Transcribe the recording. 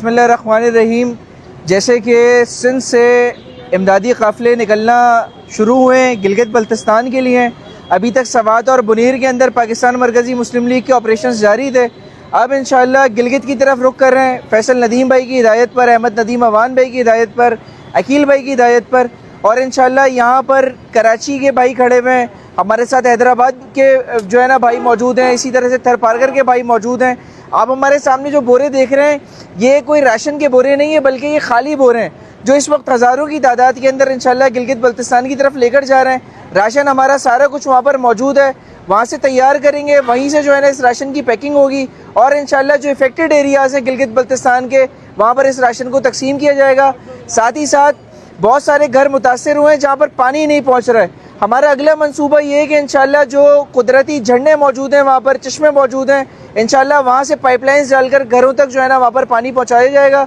بسم اللہ الرحمن الرحیم. جیسے کہ سندھ سے امدادی قافلے نکلنا شروع ہوئے ہیں گلگت بلتستان کے لیے. ابھی تک سوات اور بنیر کے اندر پاکستان مرکزی مسلم لیگ کے آپریشنز جاری تھے. اب انشاءاللہ گلگت کی طرف رخ کر رہے ہیں فیصل ندیم بھائی کی ہدایت پر, احمد ندیم اوان بھائی کی ہدایت پر, عقیل بھائی کی ہدایت پر. اور انشاءاللہ یہاں پر کراچی کے بھائی کھڑے ہوئے ہیں, ہمارے ساتھ حیدرآباد کے جو ہے نا بھائی موجود ہیں, اسی طرح سے تھر پارکر کے بھائی موجود ہیں. آپ ہمارے سامنے جو بورے دیکھ رہے ہیں یہ کوئی راشن کے بورے نہیں ہیں بلکہ یہ خالی بورے ہیں جو اس وقت ہزاروں کی تعداد کے اندر انشاءاللہ گلگت بلتستان کی طرف لے کر جا رہے ہیں. راشن ہمارا سارا کچھ وہاں پر موجود ہے, وہاں سے تیار کریں گے, وہیں سے جو ہے نا اس راشن کی پیکنگ ہوگی اور انشاءاللہ جو افیکٹڈ ایریاز ہیں گلگت بلتستان کے وہاں پر اس راشن کو تقسیم کیا جائے گا. ساتھ ہی ساتھ بہت سارے گھر متاثر ہوئے ہیں جہاں پر پانی نہیں پہنچ رہا ہے. ہمارا اگلا منصوبہ یہ ہے کہ انشاءاللہ جو قدرتی جھرنے موجود ہیں, وہاں پر چشمے موجود ہیں, انشاءاللہ وہاں سے پائپ لائنز ڈال کر گھروں تک جو ہے نا وہاں پر پانی پہنچایا جائے گا.